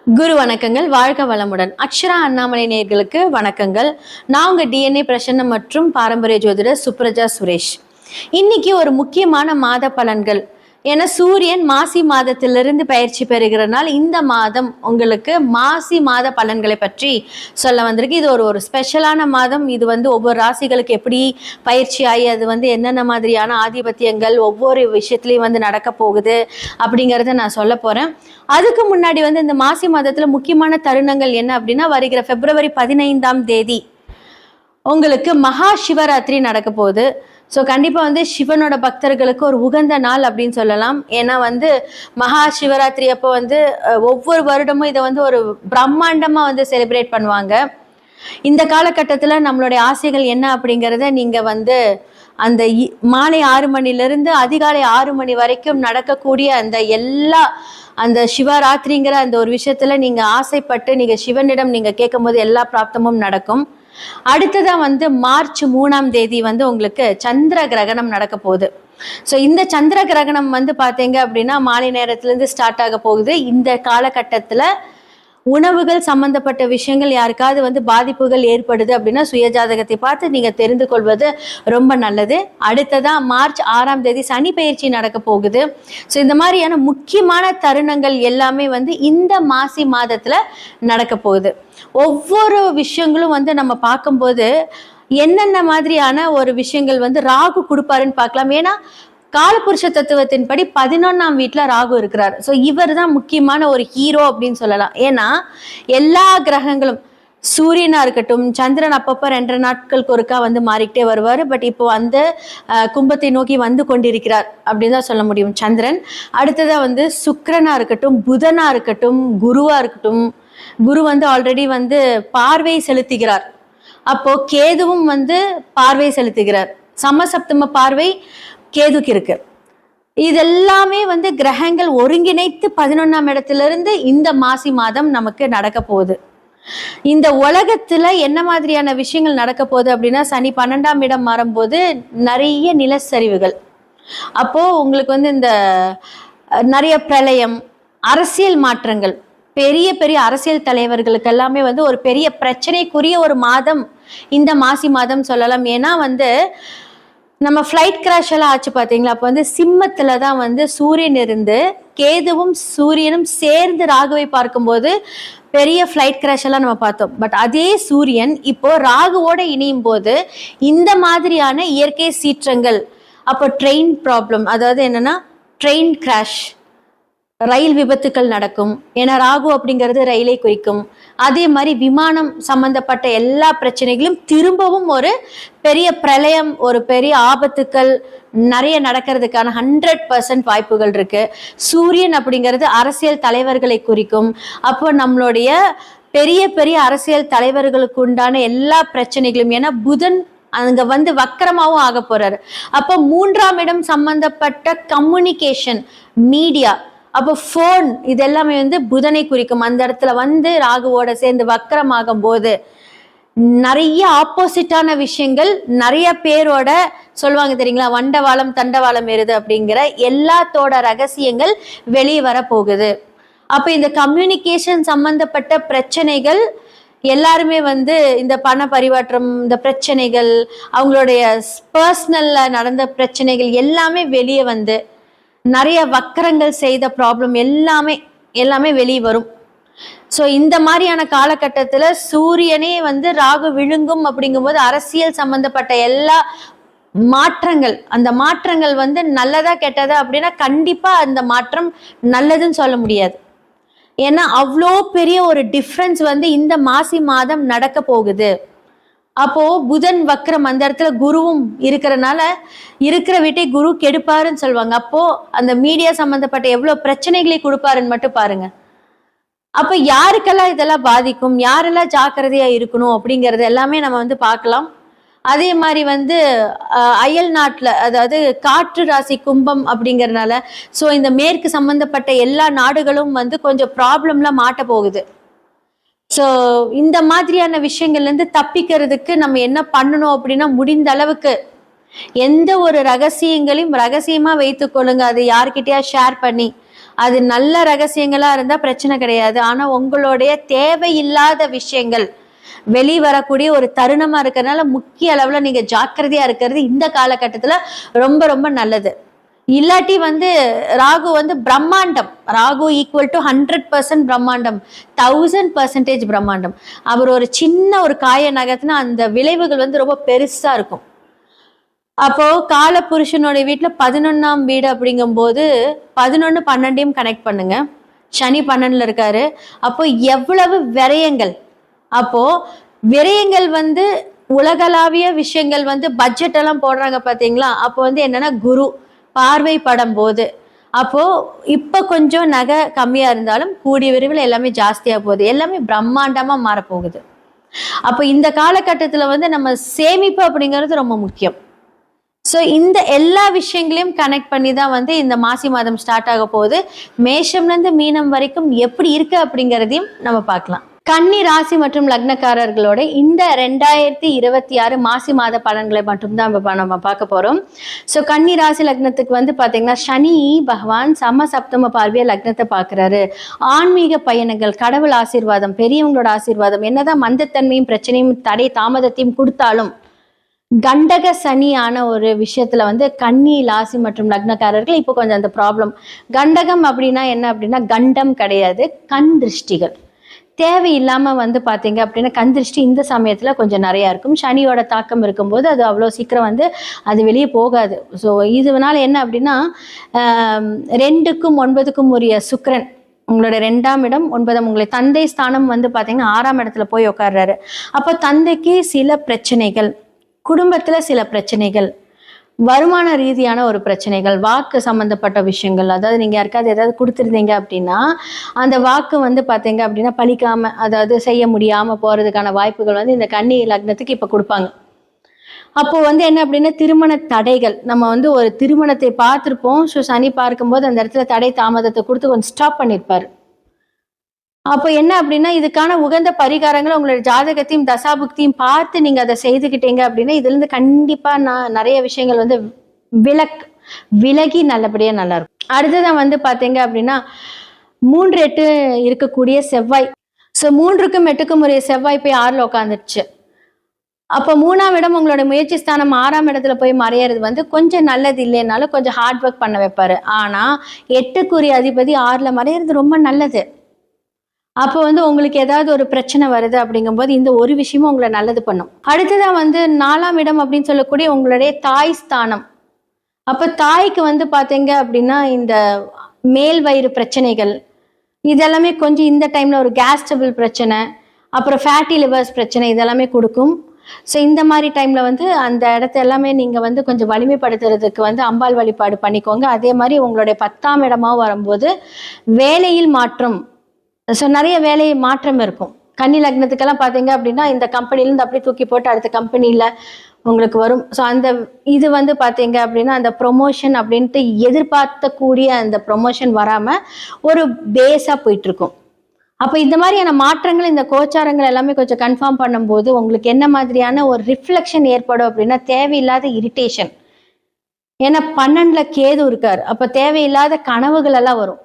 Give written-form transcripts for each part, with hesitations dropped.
குரு வணக்கங்கள். வாழ்க வளமுடன். அக்ஷரா அண்ணாமலை நேயர்களுக்கு வணக்கங்கள். நான் உங்க டிஎன்ஏ பிரசன்னம் மற்றும் பாரம்பரிய ஜோதிடர் சுப்ரஜா சுரேஷ். இன்னைக்கு ஒரு முக்கியமான மாத பலன்கள். ஏன்னா சூரியன் மாசி மாதத்திலிருந்து பயிற்சி பெறுகிறனால் இந்த மாதம் உங்களுக்கு மாசி மாத பலன்களை பற்றி சொல்ல வந்திருக்கு. இது ஒரு ஸ்பெஷலான மாதம். இது ஒவ்வொரு ராசிகளுக்கு எப்படி பயிற்சி ஆகி அது என்னென்ன மாதிரியான ஆதிபத்தியங்கள் ஒவ்வொரு விஷயத்துலையும் நடக்க போகுது அப்படிங்கிறத நான் சொல்ல போகிறேன். அதுக்கு முன்னாடி இந்த மாசி மாதத்தில் முக்கியமான தருணங்கள் என்ன அப்படின்னா, வருகிற பிப்ரவரி 15ஆம் தேதி உங்களுக்கு மகா சிவராத்திரி நடக்க போகுது. ஸோ கண்டிப்பாக சிவனோட பக்தர்களுக்கு ஒரு உகந்த நாள் அப்படின்னு சொல்லலாம். ஏன்னா மகா சிவராத்திரி அப்போ ஒவ்வொரு வருடமும் இதை ஒரு பிரம்மாண்டமாக செலிப்ரேட் பண்ணுவாங்க. இந்த காலகட்டத்தில் நம்மளுடைய ஆசைகள் என்ன அப்படிங்கிறத நீங்கள் அந்த மாலை 6 மணிலிருந்து அதிகாலை 6 மணி வரைக்கும் நடக்கக்கூடிய அந்த சிவராத்திரிங்கிற அந்த ஒரு விஷயத்துல நீங்க ஆசைப்பட்டு நீங்க சிவனிடம் நீங்க கேட்கும் போது எல்லா பிராப்தமும் நடக்கும். அடுத்ததான் மார்ச் 3ஆம் தேதி உங்களுக்கு சந்திர கிரகணம் நடக்க போகுது. ஸோ இந்த சந்திர கிரகணம் பார்த்தீங்க அப்படின்னா மாலை நேரத்துலேருந்து ஸ்டார்ட் ஆக போகுது. இந்த காலகட்டத்தில் உணவுகள் சம்பந்தப்பட்ட விஷயங்கள் யாருக்காவது பாதிப்புகள் ஏற்படுது அப்படின்னா சுயஜாதகத்தை பார்த்து நீங்க தெரிந்து கொள்வது ரொம்ப நல்லது. அடுத்ததா மார்ச் 6ஆம் தேதி சனி பயிற்சி நடக்க போகுது. ஸோ இந்த மாதிரியான முக்கியமான தருணங்கள் எல்லாமே இந்த மாசி மாதத்துல நடக்க போகுது. ஒவ்வொரு விஷயங்களும் நம்ம பார்க்கும்போது என்னென்ன மாதிரியான ஒரு விஷயங்கள் ராகு கொடுப்பாருன்னு பார்க்கலாம். ஏன்னா காலபுருஷ தத்துவத்தின்படி 11ஆம் வீட்டுல ராகு இருக்கிறார். ஸோ இவர் தான் முக்கியமான ஒரு ஹீரோ அப்படின்னு சொல்லலாம். ஏன்னா எல்லா கிரகங்களும் சூரியனா இருக்கட்டும், சந்திரன் அப்பப்போ 2 நாட்களுக்கு ஒருக்கா மாறிக்கிட்டே வருவார். பட் இப்போ கும்பத்தை நோக்கி கொண்டிருக்கிறார் அப்படின்னு தான் சொல்ல முடியும் சந்திரன். அடுத்ததா சுக்கிரனா இருக்கட்டும், புதனா இருக்கட்டும், குருவா இருக்கட்டும். குரு ஆல்ரெடி பார்வை செலுத்துகிறார். அப்போ கேதுவும் பார்வை செலுத்துகிறார். சமசப்தம பார்வை கேதுக்கு இருக்கு. இதெல்லாமே கிரகங்கள் ஒருங்கிணைத்து 11ஆம் இடத்திலிருந்து இந்த மாசி மாதம் நமக்கு நடக்க போகுது. இந்த உலகத்துல என்ன மாதிரியான விஷயங்கள் நடக்க போகுது அப்படின்னா, சனி 12ஆம் இடம் மாறும்போது நிறைய நிலச்சரிவுகள். அப்போ உங்களுக்கு இந்த நிறைய பிரளயம், அரசியல் மாற்றங்கள், பெரிய பெரிய அரசியல் தலைவர்களுக்கு எல்லாமே ஒரு பெரிய பிரச்சனைக்குரிய ஒரு மாதம் இந்த மாசி மாதம் சொல்லலாம். ஏன்னா நம்ம ஃப்ளைட் கிராஷ் எல்லாம் ஆச்சு பார்த்தீங்களா? அப்போ சிம்மத்துல தான் சூரியன் இருந்து கேதுவும் சூரியனும் சேர்ந்து ராகுவை பார்க்கும்போது பெரிய ஃப்ளைட் கிராஷ் எல்லாம் நம்ம பார்த்தோம். பட் அதே சூரியன் இப்போ ராகுவோட இணையும் போது இந்த மாதிரியான இயற்கை சீற்றங்கள், அப்போ ட்ரெயின் ப்ராப்ளம், அதாவது என்னன்னா ட்ரெயின் கிராஷ், ரயில் விபத்துக்கள் நடக்கும். ஏன்னா ராகு அப்படிங்கிறது ரயிலை குறிக்கும். அதே மாதிரி விமானம் சம்பந்தப்பட்ட எல்லா பிரச்சனைகளும் திரும்பவும் ஒரு பெரிய பிரளயம், ஒரு பெரிய ஆபத்துக்கள் நிறைய நடக்கிறதுக்கான 100% வாய்ப்புகள் இருக்கு. சூரியன் அப்படிங்கிறது அரசியல் தலைவர்களை குறிக்கும். அப்போ நம்மளுடைய பெரிய பெரிய அரசியல் தலைவர்களுக்கு உண்டான எல்லா பிரச்சனைகளும், ஏன்னா புதன் அங்க வக்கரமாவும் ஆக போறாரு. அப்போ 3ஆம் இடம் சம்பந்தப்பட்ட கம்யூனிகேஷன், மீடியா, அப்போ ஃபோன், இது எல்லாமே புதனை குறிக்கும். அந்த இடத்துல ராகுவோட சேர்ந்து வக்கரமாகும் போது நிறைய ஆப்போசிட்டான விஷயங்கள், நிறைய பேரோட சொல்லுவாங்க தெரியுங்களா, வண்டவாளம் தண்டவாளம் ஏறுது அப்படிங்கிற எல்லாத்தோட ரகசியங்கள் வெளியே வர போகுது. அப்ப இந்த கம்யூனிகேஷன் சம்பந்தப்பட்ட பிரச்சனைகள் எல்லாருமே இந்த பண பரிமாற்றம், இந்த பிரச்சனைகள், அவங்களுடைய பர்சனல்ல நடந்த பிரச்சனைகள் எல்லாமே வெளியே நிறைய வக்கரங்கள் செய்த ப்ராப்ளம் எல்லாமே வெளியே வரும். ஸோ இந்த மாதிரியான காலகட்டத்தில் சூரியனே ராகு விழுங்கும் அப்படிங்கும்போது அரசியல் சம்பந்தப்பட்ட எல்லா மாற்றங்கள், அந்த மாற்றங்கள் நல்லதா கெட்டதா அப்படின்னா கண்டிப்பா அந்த மாற்றம் நல்லதுன்னு சொல்ல முடியாது. ஏன்னா அவ்வளோ பெரிய ஒரு டிஃப்ரென்ஸ் இந்த மாசி மாதம் நடக்க போகுது. அப்போ புதன் வக்ரம், அந்த இடத்துல குருவும் இருக்கிறனால இருக்கிற வீட்டை குரு கெடுப்பாருன்னு சொல்லுவாங்க. அப்போ அந்த மீடியா சம்பந்தப்பட்ட எவ்வளவு பிரச்சனைகளை கொடுப்பாருன்னு மட்டும் பாருங்க. அப்ப யாருக்கெல்லாம் இதெல்லாம் பாதிக்கும், யாரெல்லாம் ஜாக்கிரதையா இருக்கணும் அப்படிங்கறது எல்லாமே நம்ம பார்க்கலாம். அதே மாதிரி அயல் நாட்டுல, அதாவது காற்று ராசி கும்பம் அப்படிங்கறதுனால ஸோ இந்த மேற்கு சம்பந்தப்பட்ட எல்லா நாடுகளும் கொஞ்சம் ப்ராப்ளம்ல மாட்ட போகுது. ஸோ இந்த மாதிரியான விஷயங்கள்லேருந்து தப்பிக்கிறதுக்கு நம்ம என்ன பண்ணணும் அப்படின்னா, முடிந்த அளவுக்கு எந்த ஒரு ரகசியங்களையும் ரகசியமா வைத்துக்கொள்ளுங்க. அது யார்கிட்டயா ஷேர் பண்ணி அது நல்ல ரகசியங்களா இருந்தா பிரச்சனை கிடையாது. ஆனா உங்களுடைய தேவையில்லாத விஷயங்கள் வெளிவரக்கூடிய ஒரு தருணமா இருக்கிறதுனால முக்கிய அளவுல நீங்க ஜாக்கிரதையா இருக்கிறது இந்த காலகட்டத்துல ரொம்ப ரொம்ப நல்லது. இல்லாட்டி ராகு பிரம்மாண்டம். ராகு ஈக்குவல் டு 100% பிரம்மாண்டம், 1000% பிரம்மாண்டம். அவர் ஒரு சின்ன ஒரு காய நகர்த்தினா அந்த விளைவுகள் ரொம்ப பெருசா இருக்கும். அப்போ கால புருஷனோட வீட்டுல 11ஆம் வீடு அப்படிங்கும் போது 11 12 கனெக்ட் பண்ணுங்க. சனி 12ல இருக்காரு. அப்போ எவ்வளவு விரயங்கள். அப்போ விரயங்கள் உலகளாவிய விஷயங்கள் பட்ஜெட் எல்லாம் போடுறாங்க பாத்தீங்களா. அப்போ என்னன்னா குரு பார்வைப்படும் போது அப்போ இப்ப கொஞ்சம் நகை கம்மியா இருந்தாலும் கூடிய விரைவில் எல்லாமே ஜாஸ்தியா போகுது. எல்லாமே பிரம்மாண்டமா மாறப்போகுது. அப்போ இந்த காலகட்டத்துல நம்ம சேமிப்பு அப்படிங்கிறது ரொம்ப முக்கியம். ஸோ இந்த எல்லா விஷயங்களையும் கனெக்ட் பண்ணி தான் இந்த மாசி மாதம் ஸ்டார்ட் ஆக போகுது. மேஷம்லேருந்து மீனம் வரைக்கும் எப்படி இருக்கு அப்படிங்கிறதையும் நம்ம பார்க்கலாம். கன்னி ராசி மற்றும் லக்னக்காரர்களோட இந்த 2026 மாசி மாத பலன்களை மட்டும்தான் நம்ம பார்க்க போறோம். ஸோ கன்னி ராசி லக்னத்துக்கு பார்த்தீங்கன்னா சனி பகவான் சம சப்தம பார்வையை லக்னத்தை பார்க்குறாரு. ஆன்மீக பயணங்கள், கடவுள் ஆசீர்வாதம், பெரியவங்களோட ஆசீர்வாதம் என்னதான் மந்தத்தன்மையும் பிரச்சனையும் தடை தாமதத்தையும் கொடுத்தாலும் கண்டக சனியான ஒரு விஷயத்துல கன்னி ராசி மற்றும் லக்னக்காரர்கள் இப்போ கொஞ்சம் அந்த ப்ராப்ளம். கண்டகம் அப்படின்னா என்ன அப்படின்னா கண்டம் கிடையாது, கண் திருஷ்டிகள் தேவையில்லாம பாத்தீங்க அப்படின்னா கண் திருஷ்டி இந்த சமயத்துல கொஞ்சம் நிறைய இருக்கும். சனியோட தாக்கம் இருக்கும்போது அது அவ்வளோ சீக்கிரம் அது வெளியே போகாது. ஸோ இதனால என்ன அப்படின்னா 2க்கும் 9க்கும் உரிய சுக்கிரன் உங்களோட 2ஆம் இடம் 9ஆம் உங்களை தந்தை ஸ்தானம் பாத்தீங்கன்னா 6ஆம் இடத்துல போய் உட்கார்றாரு. அப்போ தந்தைக்கு சில பிரச்சனைகள், குடும்பத்துல சில பிரச்சனைகள், வருமான ரீதியான ஒரு பிரச்சனைகள், வாக்கு சம்பந்தப்பட்ட விஷயங்கள். அதாவது நீங்க யாருக்காவது ஏதாவது கொடுத்துருந்தீங்க அப்படின்னா அந்த வாக்கு பாத்தீங்க அப்படின்னா பலிக்காம, அதாவது செய்ய முடியாம போறதுக்கான வாய்ப்புகள் இந்த கன்னி லக்னத்துக்கு இப்ப கொடுப்பாங்க. அப்போ என்ன அப்படின்னா திருமண தடைகள். நம்ம ஒரு திருமணத்தை பார்த்திருப்போம். ஸோ சனி பார்க்கும்போது அந்த இடத்துல தடை தாமதத்தை கொடுத்து கொஞ்சம் ஸ்டாப் பண்ணியிருப்பாரு. அப்போ என்ன அப்படின்னா இதுக்கான உகந்த பரிகாரங்களை உங்களோட ஜாதகத்தையும் தசாபுக்தியும் பார்த்து நீங்க அதை செய்துக்கிட்டீங்க அப்படின்னா இதுல இருந்து கண்டிப்பா நிறைய விஷயங்கள் விலகி நல்லபடியா நல்லா இருக்கும். அடுத்ததான் பாத்தீங்க அப்படின்னா 3 8 இருக்கக்கூடிய செவ்வாய். ஸோ 3க்கும் 8க்கும் உரிய செவ்வாய் போய் 6ல உட்காந்துருச்சு. அப்போ 3ஆம் இடம் உங்களோட முயற்சி ஸ்தானம் 6ஆம் இடத்துல போய் மறையிறது கொஞ்சம் நல்லது இல்லைன்னாலும் கொஞ்சம் ஹார்ட் ஒர்க் பண்ண வைப்பாரு. ஆனா 8க்குரிய அதிபதி 6ல மறையிறது ரொம்ப நல்லது. அப்போ உங்களுக்கு ஏதாவது ஒரு பிரச்சனை வருது அப்படிங்கும்போது இந்த ஒரு விஷயமும் உங்களை நல்லது பண்ணும். அடுத்ததான் 4ஆம் இடம் அப்படின்னு சொல்லக்கூடிய உங்களுடைய தாய் ஸ்தானம். அப்போ தாய்க்கு பாத்தீங்க அப்படின்னா இந்த மேல் வயிறு பிரச்சனைகள் இதெல்லாமே கொஞ்சம் இந்த டைம்ல ஒரு கேஸ் ட்ரபிள் பிரச்சனை, அப்புறம் ஃபேட்டி லிவர்ஸ் பிரச்சனை இதெல்லாமே கொடுக்கும். ஸோ இந்த மாதிரி டைம்ல அந்த இடத்த எல்லாமே நீங்க கொஞ்சம் வலிமைப்படுத்துறதுக்கு அம்பாள் வழிபாடு பண்ணிக்கோங்க. அதே மாதிரி உங்களுடைய 10ஆம் இடமாவும் வரும்போது வேலையில் மாற்றம். ஸோ நிறைய வேலை மாற்றம் இருக்கும். கன்னி லக்னத்துக்கெல்லாம் பார்த்தீங்க அப்படின்னா இந்த கம்பெனிலேருந்து அப்படியே தூக்கி போட்டு அடுத்த கம்பெனியில் உங்களுக்கு வரும். ஸோ அந்த இது பார்த்தீங்க அப்படின்னா அந்த ப்ரொமோஷன் அப்படின்ட்டு எதிர்பார்த்தக்கூடிய அந்த ப்ரொமோஷன் வராமல் ஒரு பேஸாக போயிட்டுருக்கும். அப்போ இந்த மாதிரியான மாற்றங்கள் இந்த கோச்சாரங்கள் எல்லாமே கொஞ்சம் கன்ஃபார்ம் பண்ணும்போது உங்களுக்கு என்ன மாதிரியான ஒரு ரிஃப்ளெக்ஷன் ஏற்படும் அப்படின்னா தேவையில்லாத இரிட்டேஷன். ஏன்னா 12ல் கேது இருக்கார். அப்போ தேவையில்லாத கனவுகள் எல்லாம் வரும்.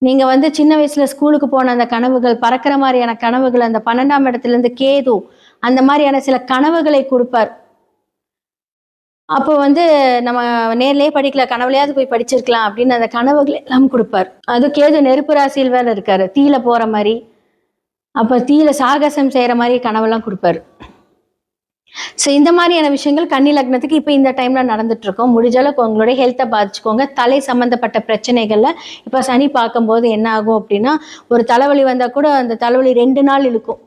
நீங்க சின்ன வயசுல ஸ்கூலுக்கு போன அந்த கனவுகள், பறக்கிற மாதிரியான கனவுகள், அந்த 12ஆம் இடத்துல இருந்து கேது அந்த மாதிரியான சில கனவுகளை கொடுப்பார். அப்போ நம்ம நேர்லயே படிக்கல, கனவுலையாவது போய் படிச்சிருக்கலாம் அப்படின்னு அந்த கனவுகள் எல்லாம் கொடுப்பார். அது கேது நெருப்பு ராசியில் வேற இருக்காரு, தீல போற மாதிரி. அப்ப தீல சாகசம் செய்யற மாதிரி கனவெல்லாம் கொடுப்பாரு. ஸோ இந்த மாதிரியான விஷயங்கள் கன்னி லக்னத்துக்கு இப்போ இந்த டைம்ல நடந்துட்டு இருக்கோம். முடிஞ்ச அளவுக்கு உங்களுடைய ஹெல்த்தை பாதிச்சுக்கோங்க. தலை சம்பந்தப்பட்ட பிரச்சனைகள்ல இப்போ சனி பார்க்கும்போது என்ன ஆகும் அப்படின்னா ஒரு தலைவலி வந்தா கூட அந்த தலைவலி 2 நாள் இழுக்கும்.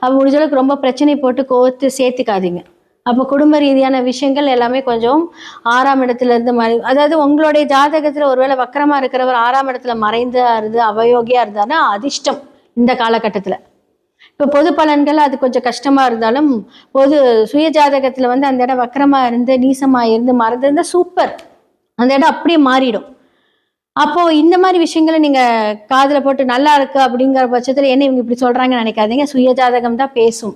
அப்போ முடிஞ்ச அளவுக்கு ரொம்ப பிரச்சனை போட்டு கோர்த்து சேர்த்துக்காதீங்க. அப்போ குடும்ப ரீதியான விஷயங்கள் எல்லாமே கொஞ்சம் 6ஆம் இடத்துல இருந்து அதாவது உங்களுடைய ஜாதகத்துல ஒருவேளை வக்கரமா இருக்கிறவர் 6ஆம் இடத்துல மறைந்தா இருந்து அவயோகியா இருந்தாருன்னா அதிர்ஷ்டம் இந்த காலகட்டத்துல. இப்போ பொது பலன்கள் அது கொஞ்சம் கஷ்டமா இருந்தாலும் சுய ஜாதகத்துல அந்த இடம் வக்கரமா இருந்து நீசமா இருந்து மறந்துருந்தா சூப்பர், அந்த இடம் அப்படியே மாறிடும். அப்போ இந்த மாதிரி விஷயங்களை நீங்க காதுல போட்டு நல்லா இருக்கு அப்படிங்கிற பட்சத்துல என்ன இவங்க இப்படி சொல்றாங்கன்னு நினைக்காதீங்க. சுய ஜாதகம் தான் பேசும்.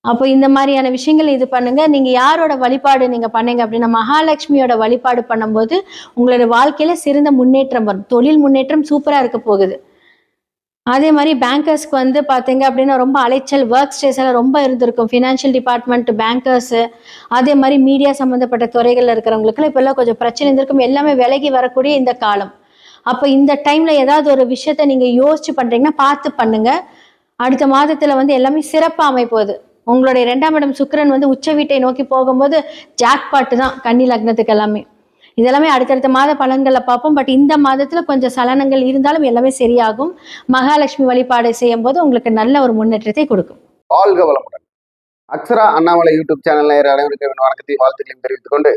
அப்போ இந்த மாதிரியான விஷயங்கள் இது பண்ணுங்க. நீங்க யாரோட வழிபாடு நீங்க பண்ணீங்க அப்படின்னா, மகாலட்சுமியோட வழிபாடு பண்ணும்போது உங்களோட வாழ்க்கையில சிறந்த முன்னேற்றம் வரும். தொழில் முன்னேற்றம் சூப்பரா இருக்க போகுது. அதே மாதிரி பேங்கர்ஸ்க்கு வந்து பார்த்தீங்க அப்படின்னா ரொம்ப அலைச்சல், ஒர்க் ஸ்ட்ரெஸ்லாம் ரொம்ப இருந்திருக்கும். ஃபினான்ஷியல் டிபார்ட்மெண்ட், பேங்கர்ஸு, அதே மாதிரி மீடியா சம்மந்தப்பட்ட துறைகள்ல இருக்கிறவங்களுக்குலாம் இப்போல்லாம் கொஞ்சம் பிரச்சனை இருந்திருக்கும். எல்லாமே விலகி வரக்கூடிய இந்த காலம். அப்போ இந்த டைம்ல ஏதாவது ஒரு விஷயத்த நீங்க யோசிச்சு பண்றீங்கன்னா பார்த்து பண்ணுங்க. அடுத்த மாதத்துல வந்து எல்லாமே சிறப்பா அமைப்போகுது. உங்களுடைய 2ஆம் இடம் சுக்கிரன் வந்து உச்ச வீட்டை நோக்கி போகும்போது ஜாக்பாட் தான் கன்னி லக்னத்துக்கு எல்லாமே. இதெல்லாமே அடுத்தடுத்த மாத பலன்களை பார்ப்போம். பட் இந்த மாதத்துல கொஞ்சம் சலனங்கள் இருந்தாலும் எல்லாமே சரியாகும். மகாலட்சுமி வழிபாடு செய்யும்போது உங்களுக்கு நல்ல ஒரு முன்னேற்றத்தை கொடுக்கும். வாழ்க வளமுடன். அக்ஷரா அண்ணாமலை யூடியூப் சேனல் நேயர் அனைவருக்கும் வணக்கத்தையும் வாழ்த்துக்களையும் தெரிவித்துக் கொண்டு,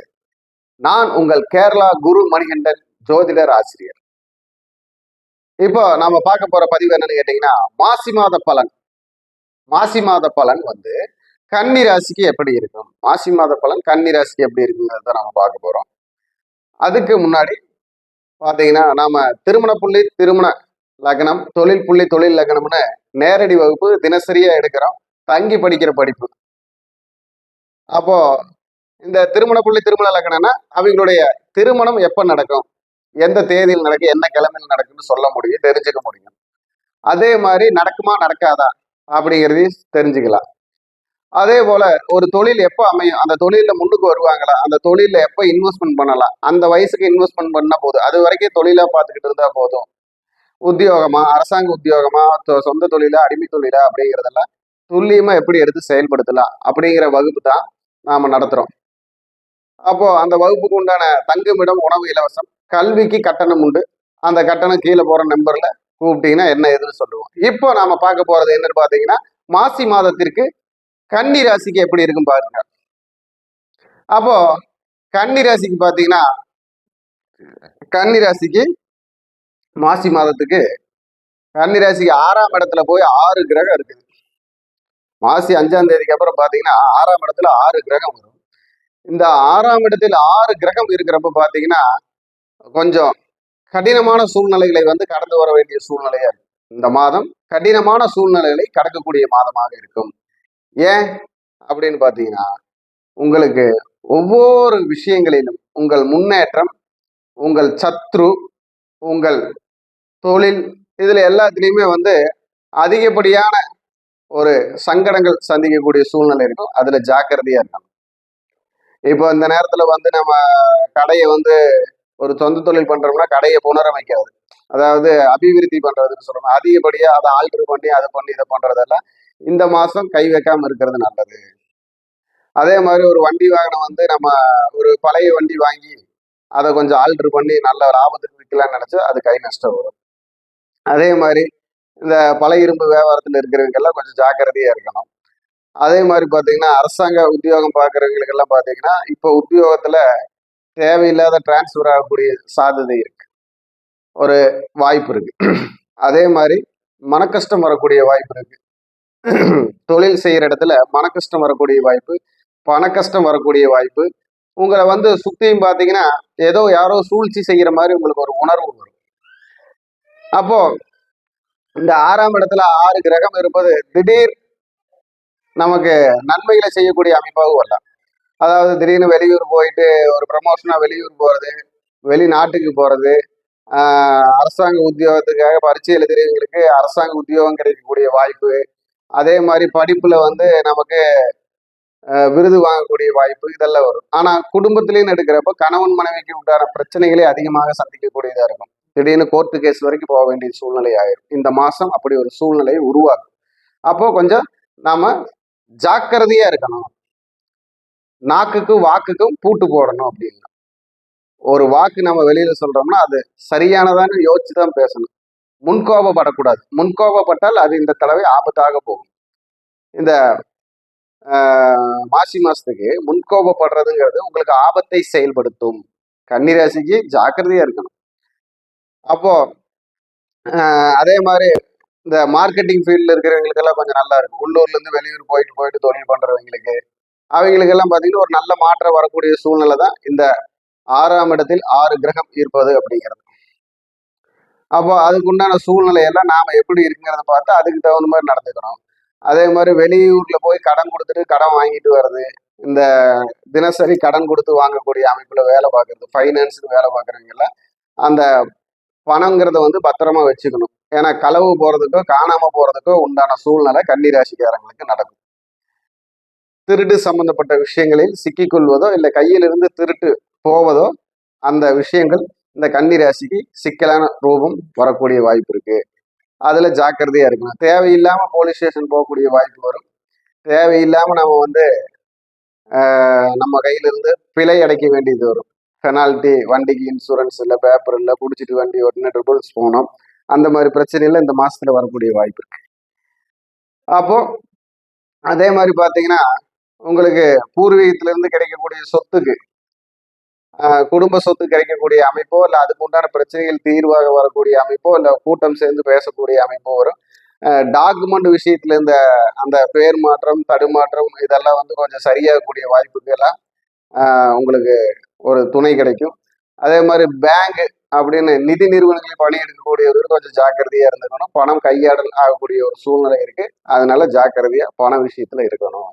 நான் உங்கள் கேரளா குரு மணிகண்டன் ஜோதிடர் ஆசிரியர். இப்போ நாம பார்க்க போற பதிவு என்னன்னு கேட்டீங்கன்னா, மாசி மாத பலன் வந்து கன்னி ராசிக்கு எப்படி இருக்கும், மாசி மாத பலன் கன்னி ராசிக்கு எப்படி இருக்குங்கிறத நாம பார்க்க போறோம். அதுக்கு முன்னாடி பாத்தீங்கன்னா, நாம திருமண புள்ளி திருமண லக்னம், தொழில் புள்ளி தொழில் லக்னம்னு நேரடி வகுப்பு தினசரியா எடுக்கிறோம். தங்கி படிக்கிற படிப்பு. அப்போ இந்த திருமண புள்ளி திருமண லக்னம்னா அவங்களுடைய திருமணம் எப்ப நடக்கும், எந்த தேதியில் நடக்கும், என்ன கிழமையில் நடக்கும்னு சொல்ல முடியும், தெரிஞ்சுக்க முடியும். அதே மாதிரி நடக்குமா நடக்காதா அப்படிங்கிறதையும் தெரிஞ்சுக்கலாம். அதே போல ஒரு தொழில் எப்ப அமையும், அந்த தொழில முன்னுக்கு வருவாங்களா, அந்த தொழில எப்ப இன்வெஸ்ட்மெண்ட் பண்ணலாம், அந்த வயசுக்கு இன்வெஸ்ட்மெண்ட் பண்ணா போதும், அது வரைக்கும் தொழிலா பார்த்துக்கிட்டு இருந்தா போதும். உத்தியோகமா, அரசாங்க உத்தியோகமா, சொந்த தொழிலா, அடிமை தொழிலா அப்படிங்கிறதெல்லாம் துல்லியமா எப்படி எடுத்து செயல்படுத்தலாம் அப்படிங்கிற வகுப்பு தான் நாம நடத்துறோம். அப்போ அந்த வகுப்புக்கு உண்டான தங்குமிடம், உணவு இலவசம், கல்விக்கு கட்டணம் உண்டு. அந்த கட்டணம் கீழே போற நம்பர்ல கூப்பிட்டீங்கன்னா என்ன ஏதுன்னு சொல்லுவோம். இப்போ நாம பார்க்க போறது என்னன்னு பாத்தீங்கன்னா, மாசி மாதத்திற்கு கன்னி ராசிக்கு எப்படி இருக்கும் பாருங்க. அப்போ கன்னி ராசிக்கு பாத்தீங்கன்னா, கன்னி ராசிக்கு மாசி மாதத்துக்கு கன்னி ராசிக்கு 6ஆம் இடத்துல போய் 6 கிரகம் இருக்குது. மாசி 5ஆம் தேதிக்கு அப்புறம் பாத்தீங்கன்னா 6ஆம் இடத்துல 6 கிரகம் வரும். இந்த 6ஆம் இடத்தில் 6 கிரகம் இருக்கிறப்ப பாத்தீங்கன்னா கொஞ்சம் கடினமான சூழ்நிலைகளை வந்து கடந்து வர வேண்டிய சூழ்நிலையா இருக்கு. இந்த மாதம் கடினமான சூழ்நிலைகளை கடக்கக்கூடிய மாதமாக இருக்கும். ஏன் அப்படின்னு பாத்தீங்கன்னா, உங்களுக்கு ஒவ்வொரு விஷயங்களிலும் உங்கள் முன்னேற்றம், உங்கள் சத்ரு, உங்கள் தொழில், இதுல எல்லாத்துலயுமே வந்து அதிகப்படியான ஒரு சங்கடங்கள் சந்திக்கக்கூடிய சூழ்நிலை இருக்கும். அதுல ஜாக்கிரதையா இருக்கணும். இப்போ இந்த நேரத்துல வந்து நம்ம கடையை வந்து ஒரு சொந்த தொழில் பண்றோம்னா கடையை புனரமைக்கிறது, அதாவது அபிவிருத்தி பண்றதுன்னு சொல்றோம். அதிகப்படியா அதை ஆல்டர் பண்ணி அதை பண்ணி இதை பண்றதெல்லாம் இந்த மாசம் கை வைக்காம இருக்கிறது நல்லது. அதே மாதிரி ஒரு வண்டி வாகனம் வந்து நம்ம ஒரு பழைய வண்டி வாங்கி அதை கொஞ்சம் ஆல்டர் பண்ணி நல்ல லாபத்துக்கு விற்கலாம்னு நினைச்சா அது கை நஷ்டம் வரும். அதே மாதிரி இந்த பழைய இரும்பு வியாபாரத்தில் இருக்கிறவங்க எல்லாம் கொஞ்சம் ஜாக்கிரதையா இருக்கணும். அதே மாதிரி பாத்தீங்கன்னா அரசாங்க உத்தியோகம் பார்க்குறவங்களுக்கு எல்லாம் பாத்தீங்கன்னா இப்போ உத்தியோகத்துல தேவையில்லாத டிரான்ஸ்ஃபர் ஆகக்கூடிய சாಧ್ಯதை இருக்கு, ஒரு வாய்ப்பு இருக்கு. அதே மாதிரி மனக்கஷ்டம் வரக்கூடிய வாய்ப்பு இருக்கு. தொழில் செய்யற இடத்துல மனக்கஷ்டம் வரக்கூடிய வாய்ப்பு, பண கஷ்டம் வரக்கூடிய வாய்ப்பு. உங்களை வந்து சுத்தியும் பாத்தீங்கன்னா ஏதோ யாரோ சூழ்ச்சி செய்யற மாதிரி உங்களுக்கு ஒரு உணர்வு வரும். அப்போ இந்த 6ஆம் இடத்துல 6 கிரகம் இருப்பது திடீர் நமக்கு நன்மைகளை செய்யக்கூடிய அமைப்பாகவும் வரலாம். அதாவது திடீர்னு வெளியூர் போயிட்டு ஒரு ப்ரமோஷனா வெளியூர் போறது, வெளிநாட்டுக்கு போறது, அரசாங்க உத்தியோகத்துக்காக பரீட்சை எழுதுறவங்களுக்கு அரசாங்க உத்தியோகம் கிடைக்கக்கூடிய வாய்ப்பு. அதே மாதிரி படிப்புல வந்து நமக்கு விருது வாங்கக்கூடிய வாய்ப்பு இதெல்லாம் வரும். ஆனா குடும்பத்திலேயும் எடுக்கிறப்ப கணவன் மனைவிக்கு உண்டான பிரச்சனைகளே அதிகமாக சந்திக்கக்கூடியதா இருக்கும். திடீர்னு கோர்ட்டு கேஸ் வரைக்கும் போக வேண்டிய சூழ்நிலை ஆயிரும். இந்த மாசம் அப்படி ஒரு சூழ்நிலையை உருவாக்கும். அப்போ கொஞ்சம் நாம ஜாக்கிரதையா இருக்கணும். நாக்குக்கும் வாக்குக்கும் பூட்டு போடணும் அப்படின்னு. ஒரு வாக்கு நம்ம வெளியில சொல்றோம்னா அது சரியானதான்னு யோசிச்சுதான் பேசணும். முன்கோபப்படக்கூடாது. முன்கோபப்பட்டால் அது இந்த தடவை ஆபத்தாக போகும். இந்த மாசி மாசத்துக்கு முன்கோபப்படுறதுங்கிறது உங்களுக்கு ஆபத்தை செயல்படுத்தும். கன்னிராசிக்கு ஜாக்கிரதையா இருக்கணும். அப்போ அதே மாதிரி இந்த மார்க்கெட்டிங் ஃபீல்ட்ல இருக்கிறவங்களுக்கெல்லாம் கொஞ்சம் நல்லா இருக்கும். உள்ளூர்ல இருந்து வெளியூர் போயிட்டு போயிட்டு தொழில் பண்றவங்களுக்கு அவங்களுக்கெல்லாம் பார்த்தீங்கன்னா ஒரு நல்ல மாற்றம் வரக்கூடிய சூழ்நிலை தான் இந்த 6ஆம் இடத்தில் 6 கிரகம் இருப்பது அப்படிங்கிறது. அப்போ அதுக்குண்டான சூழ்நிலையெல்லாம் நாம எப்படி இருக்குங்கிறத பார்த்து அதுக்கு தகுந்த மாதிரி நடந்துக்கணும். அதே மாதிரி வெளியூர்ல போய் கடன் கொடுத்துட்டு கடன் வாங்கிட்டு வர்றது, இந்த தினசரி கடன் கொடுத்து வாங்கக்கூடிய அமைப்புல வேலை பார்க்கறது, ஃபைனான்ஸ்னு வேலை பார்க்குறவங்க எல்லாம் அந்த பணங்கிறத வந்து பத்திரமா வச்சுக்கணும். ஏன்னா களவு போறதுக்கோ காணாம போறதுக்கோ உண்டான சூழ்நிலை கன்னி ராசிக்காரங்களுக்கு நடக்கும். திருட்டு சம்பந்தப்பட்ட விஷயங்களில் சிக்கிக்கொள்வதோ இல்லை கையிலிருந்து திருட்டு போவதோ அந்த விஷயங்கள் இந்த கன்னி ராசிக்கு சிக்கலான ரூபம் வரக்கூடிய வாய்ப்பு இருக்கு. அதுல ஜாக்கிரதையா இருக்கணும். தேவையில்லாம போலீஸ் ஸ்டேஷன் போகக்கூடிய வாய்ப்பு வரும். தேவையில்லாம நம்ம வந்து நம்ம கையில இருந்து பிழை அடைக்க வேண்டியது வரும். பெனால்ட்டி, வண்டிக்கு இன்சூரன்ஸ் இல்லை, பேப்பர் இல்லை, குடிச்சிட்டு வண்டி ஓட்டுனா ட்ரிபிள்ஸ் போனோம், அந்த மாதிரி பிரச்சனைகள் இந்த மாசத்துல வரக்கூடிய வாய்ப்பு இருக்கு. அப்போ அதே மாதிரி பாத்தீங்கன்னா உங்களுக்கு பூர்வீகத்துல இருந்து கிடைக்கக்கூடிய சொத்துக்கு, குடும்ப சொத்து கிடைக்கக்கூடிய அமைப்போ இல்லை அதுக்கு உண்டான பிரச்சனைகள் தீர்வாக வரக்கூடிய அமைப்போ இல்லை கூட்டம் சேர்ந்து பேசக்கூடிய அமைப்போ வரும். டாக்குமெண்ட் விஷயத்துல இந்த அந்த பேர் மாற்றம், தடுமாற்றம் இதெல்லாம் வந்து கொஞ்சம் சரியாகக்கூடிய வாய்ப்புகள்லாம் உங்களுக்கு ஒரு துணை கிடைக்கும். அதே மாதிரி பேங்க் அப்படின்னு நிதி நிறுவனங்களில் பணியெடுக்கக்கூடியவர்கள் கொஞ்சம் ஜாக்கிரதையா இருந்துக்கணும். பணம் கையாடல் ஆகக்கூடிய ஒரு சூழ்நிலை இருக்கு. அதனால ஜாக்கிரதையா பண விஷயத்துல இருக்கணும்.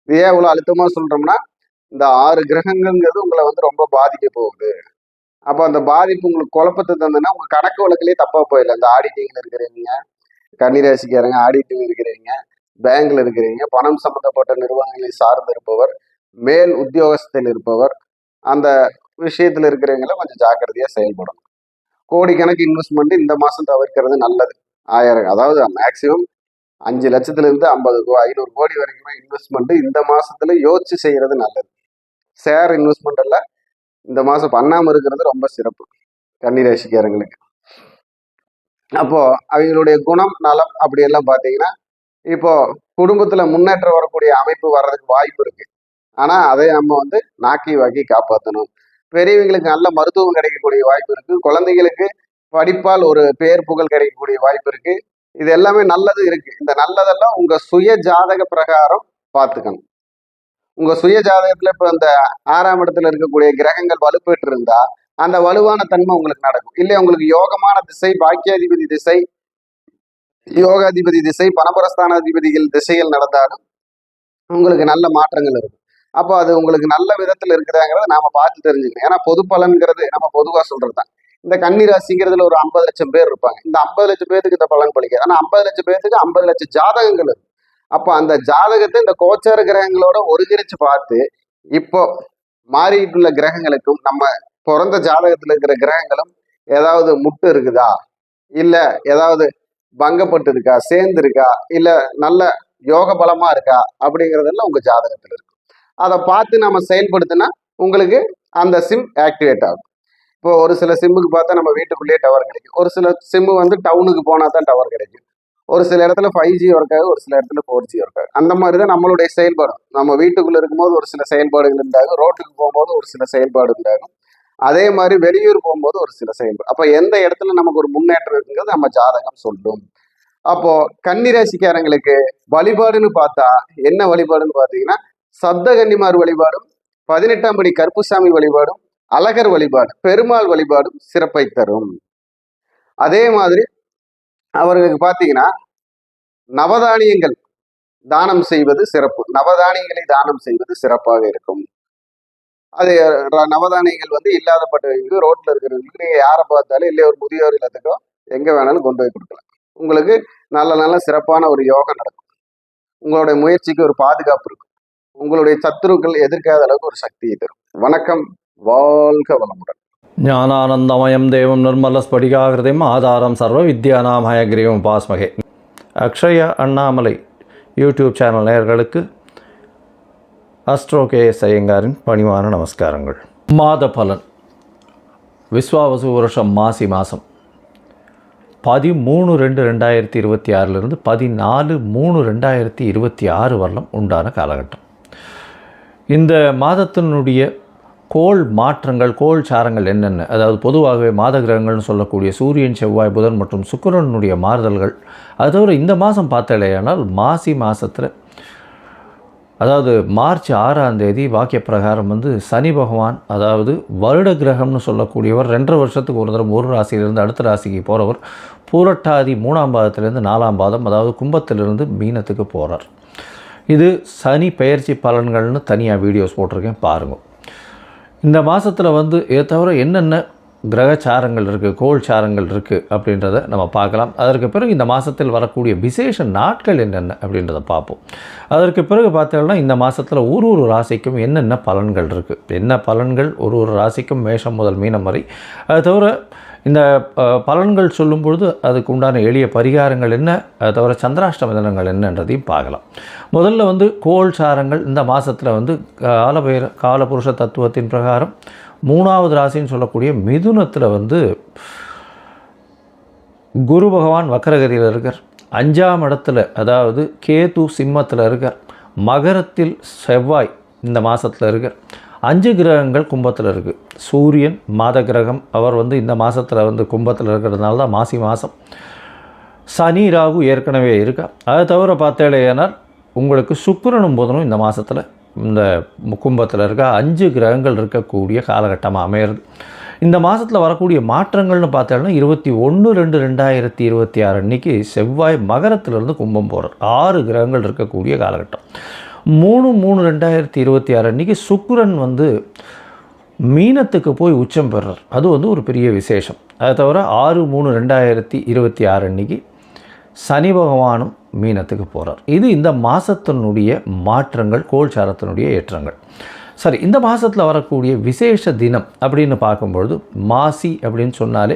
இது ஏன் இவ்வளவு அழுத்தமா சொல்றோம்னா, இந்த 6 கிரகங்கள்ங்கிறது உங்களை வந்து ரொம்ப பாதிக்க போகுது. அப்போ அந்த பாதிப்பு உங்களுக்கு குழப்பத்தை தந்ததுன்னா உங்க கணக்கு வழக்கிலேயே தப்பா போயிடல. இந்த ஆடிட்டிங்ல இருக்கிறீங்க, கன்னிராசிக்காரங்க ஆடிட்டிங் இருக்கிறீங்க, பேங்க்ல இருக்கிறீங்க, பணம் சம்பந்தப்பட்ட நிறுவனங்களை சார்ந்து இருப்பவர், மேல் உத்தியோகத்தில் இருப்பவர், அந்த விஷயத்துல இருக்கிறவங்கள கொஞ்சம் ஜாக்கிரதையா செயல்படணும். கோடிக்கணக்கு இன்வெஸ்ட்மெண்ட் இந்த மாசம் தவிர்க்கிறது நல்லது. 1000, அதாவது மேக்சிமம் 5 லட்சத்துல இருந்து 500 கோடி வரைக்குமே இன்வெஸ்ட்மெண்ட் இந்த மாசத்துல யோசிச்சு செய்யறது நல்லது. ஷேர் இன்வெஸ்ட்மெண்ட் எல்லாம் இந்த மாசம் பண்ணாம இருக்கிறது ரொம்ப சிறப்பு கன்னிராசிக்காரங்களுக்கு. அப்போ அவங்களுடைய குணம், நலம் அப்படி எல்லாம் பாத்தீங்கன்னா இப்போ குடும்பத்துல முன்னேற்றம் வரக்கூடிய அமைப்பு வர்றதுக்கு வாய்ப்பு இருக்கு. ஆனா அதை நம்ம வந்து நாக்கி வாக்கி காப்பாற்றணும். பெரியவங்களுக்கு நல்ல மருத்துவம் கிடைக்கக்கூடிய வாய்ப்பு இருக்கு. குழந்தைகளுக்கு படிப்பால் ஒரு பேர் புகழ் கிடைக்கக்கூடிய வாய்ப்பு இருக்கு. இது எல்லாமே நல்லது இருக்கு. இந்த நல்லதெல்லாம் உங்க சுய ஜாதக பிரகாரம் பார்த்துக்கணும். உங்க சுய ஜாதகத்துல இப்ப இந்த 6ஆம் இடத்துல இருக்கக்கூடிய கிரகங்கள் வலுப்பெற்று இருந்தா அந்த வலுவான தன்மை உங்களுக்கு நடக்கும். இல்லை உங்களுக்கு யோகமான திசை, பாக்கியாதிபதி திசை, யோகாதிபதி திசை, பணபரஸ்தானாதிபதிகள் திசைகள் நடந்தாலும் உங்களுக்கு நல்ல மாற்றங்கள் இருக்கும். அப்போ அது உங்களுக்கு நல்ல விதத்துல இருக்குதாங்கிறத நாம பார்த்து தெரிஞ்சுக்கணும். ஏன்னா பொது பலன்கிறது நம்ம பொதுவா சொல்றதுதான். இந்த கன்னி ராசிங்கிறதுல ஒரு 50 லட்சம் பேர் இருப்பாங்க. இந்த 50 லட்சம் பேருக்கு இந்த பலன் பலிக்காது. ஆனா 50 லட்சம் பேருக்கு 50 லட்சம் ஜாதகங்கள் இருக்கு. அப்போ அந்த ஜாதகத்தை இந்த கோச்சார கிரகங்களோட ஒருங்கிணைச்சு பார்த்து இப்போ மாறிட்டுள்ள கிரகங்களுக்கும் நம்ம பிறந்த ஜாதகத்துல இருக்கிற கிரகங்களும் ஏதாவது முட்டு இருக்குதா, இல்ல ஏதாவது பங்கப்பட்டு இருக்கா, சேர்ந்து இருக்கா, இல்ல நல்ல யோக பலமா இருக்கா அப்படிங்கிறதெல்லாம் உங்க ஜாதகத்துல இருக்கு. அதை பார்த்து நம்ம செயல்படுத்தினா உங்களுக்கு அந்த சிம் ஆக்டிவேட் ஆகும். இப்போ ஒரு சில சிம்முக்கு பார்த்தா நம்ம வீட்டுக்குள்ளேயே டவர் கிடைக்கும். ஒரு சில சிம்மு வந்து டவுனுக்கு போனா தான் டவர் கிடைக்கும். ஒரு சில இடத்துல 5G ஒர்க் ஆகும், ஒரு சில இடத்துல 4G ஒர்க் ஆகும். அந்த மாதிரி தான் நம்மளுடைய செயல்பாடு. நம்ம வீட்டுக்குள்ள இருக்கும்போது ஒரு சில செயல்பாடுகள் உண்டாகும், ரோட்டுக்கு போகும்போது ஒரு சில செயல்பாடு உண்டாகும், அதே மாதிரி வெளியூர் போகும்போது ஒரு சில செயல்பாடு. அப்போ எந்த இடத்துல நமக்கு ஒரு முன்னேற்றம் இருக்குங்கிறது நம்ம ஜாதகம் சொல்லும். அப்போ கன்னிராசிக்காரங்களுக்கு வழிபாடுன்னு பார்த்தா என்ன வழிபாடுன்னு பார்த்தீங்கன்னா, சப்தகன்னிமார் வழிபாடும், 18ஆம் படி கருப்புசாமி வழிபாடும், அழகர் வழிபாடு, பெருமாள் வழிபாடும் சிறப்பை தரும். அதே மாதிரி அவர்களுக்கு பார்த்தீங்கன்னா நவதானியங்கள் தானம் செய்வது சிறப்பு. நவதானியங்களை தானம் செய்வது சிறப்பாக இருக்கும். அது நவதானியங்கள் வந்து இல்லாதப்பட்டவங்களுக்கு, ரோட்ல இருக்கிறவங்களுக்கு நீங்க யாரை பார்த்தாலும் இல்லை ஒரு முதியோர் இல்லத்துக்கோ எங்க வேணாலும் கொண்டு போய் கொடுக்கலாம். உங்களுக்கு நல்ல நல்ல சிறப்பான ஒரு யோகம் நடக்கும். உங்களுடைய முயற்சிக்கு ஒரு பாதுகாப்பு இருக்கும். உங்களுடைய சத்துருக்கள் எதிர்க்காத அளவுக்கு ஒரு சக்தியை தரும். வணக்கம், வாழ்க வளமுடன். ஞானானந்தமயம் தேவம் நிர்மலஸ்படிகாகிருதிம் ஆதாரம் சர்வ வித்யானாம் ஹயக்ரீவம் பாஸ்மகே. அக்ஷய அண்ணாமலை யூடியூப் சேனல் நேயர்களுக்கு அஸ்ட்ரோ KS ஐயங்காரின் பணிவான நமஸ்காரங்கள். மாத பலன். விஸ்வாவசு வருஷம் மாசி மாதம் 13/2/2026 14/3/2026 வரலும் உண்டான காலகட்டம். இந்த மாதத்தினுடைய கோள் மாற்றங்கள், கோள் சாரங்கள் என்னென்ன, அதாவது பொதுவாகவே மாத கிரகங்கள்னு சொல்லக்கூடிய சூரியன், செவ்வாய், புதன் மற்றும் சுக்கிரனுடைய மாறுதல்கள். அது தவிர இந்த மாதம் பார்த்தாலேயானால் மாசி மாதத்தில், அதாவது மார்ச் 6ஆம் தேதி வாக்கிய பிரகாரம் வந்து சனி பகவான், அதாவது வருட கிரகம்னு சொல்லக்கூடியவர் 2.5 வருஷத்துக்கு ஒரு தரம் ஒரு ராசியிலிருந்து அடுத்த ராசிக்கு போகிறவர், பூரட்டாதி 3ஆம் பாதத்திலிருந்து 4ஆம் பாதம், அதாவது கும்பத்திலிருந்து மீனத்துக்கு போகிறார். இது சனி பெயர்ச்சி பலன்கள்னு தனியாக வீடியோஸ் போட்டிருக்கேன், பாருங்கள். இந்த மாதத்தில் வந்து இதை தவிர என்னென்ன கிரகச்சாரங்கள் இருக்குது, கோள் சாரங்கள் இருக்குது அப்படின்றத நம்ம பார்க்கலாம். அதற்கு பிறகு இந்த மாதத்தில் வரக்கூடிய விசேஷ நாட்கள் என்னென்ன அப்படின்றத பார்ப்போம். அதற்கு பிறகு பார்த்தோம்னா இந்த மாதத்தில் ஒரு ராசிக்கும் என்னென்ன பலன்கள் இருக்குது, என்ன பலன்கள் ஒரு ராசிக்கும் மேஷம் முதல் மீனம் வரை. அது தவிர இந்த பலன்கள் சொல்லும் பொழுது அதுக்கு உண்டான எளிய பரிகாரங்கள் என்ன, அது தவிர சந்திராஷ்டம தினங்கள் என்னன்றதையும் பார்க்கலாம். முதல்ல வந்து கோள் சாரங்கள் இந்த மாதத்தில் வந்து காலபுருஷ தத்துவத்தின் பிரகாரம் 3வது ராசின்னு சொல்லக்கூடிய மிதுனத்தில் வந்து குரு பகவான் வக்கரகதியில் இருக்கார். 5ஆம் இடத்துல அதாவது கேது சிம்மத்தில் இருக்கார். மகரத்தில் செவ்வாய் இந்த மாதத்தில் இருக்கார். 5 கிரகங்கள் கும்பத்தில் இருக்குது. சூரியன் மாத கிரகம், அவர் வந்து இந்த மாதத்தில் வந்து கும்பத்தில் இருக்கிறதுனால தான் மாசி மாதம். சனி ராகு ஏற்கனவே இருக்கா. அதை தவிர பார்த்தேனால் உங்களுக்கு சுக்கிரனும் புதனும் இந்த மாதத்தில் இந்த கும்பத்தில் இருக்க 5 கிரகங்கள் இருக்கக்கூடிய காலகட்டமாக அமையிறது. இந்த மாதத்தில் வரக்கூடிய மாற்றங்கள்னு பார்த்தோம்னா 21/2/2026 அன்றைக்கி செவ்வாய் மகரத்திலிருந்து கும்பம் போகிறார். 6 கிரகங்கள் இருக்கக்கூடிய காலகட்டம். 3/3/2026 அன்றைக்கி சுக்கிரன் வந்து மீனத்துக்கு போய் உச்சம் பெறுறார். அது வந்து ஒரு பெரிய விசேஷம். அதை தவிர 6/3/2026 அன்றைக்கி சனி பகவானும் மீனத்துக்கு போகிறார். இது இந்த மாதத்தினுடைய மாற்றங்கள், கோள்சாரத்தினுடைய ஏற்றங்கள். சரி, இந்த மாதத்தில் வரக்கூடிய விசேஷ தினம் அப்படின்னு பார்க்கும்பொழுது மாசி அப்படின்னு சொன்னாலே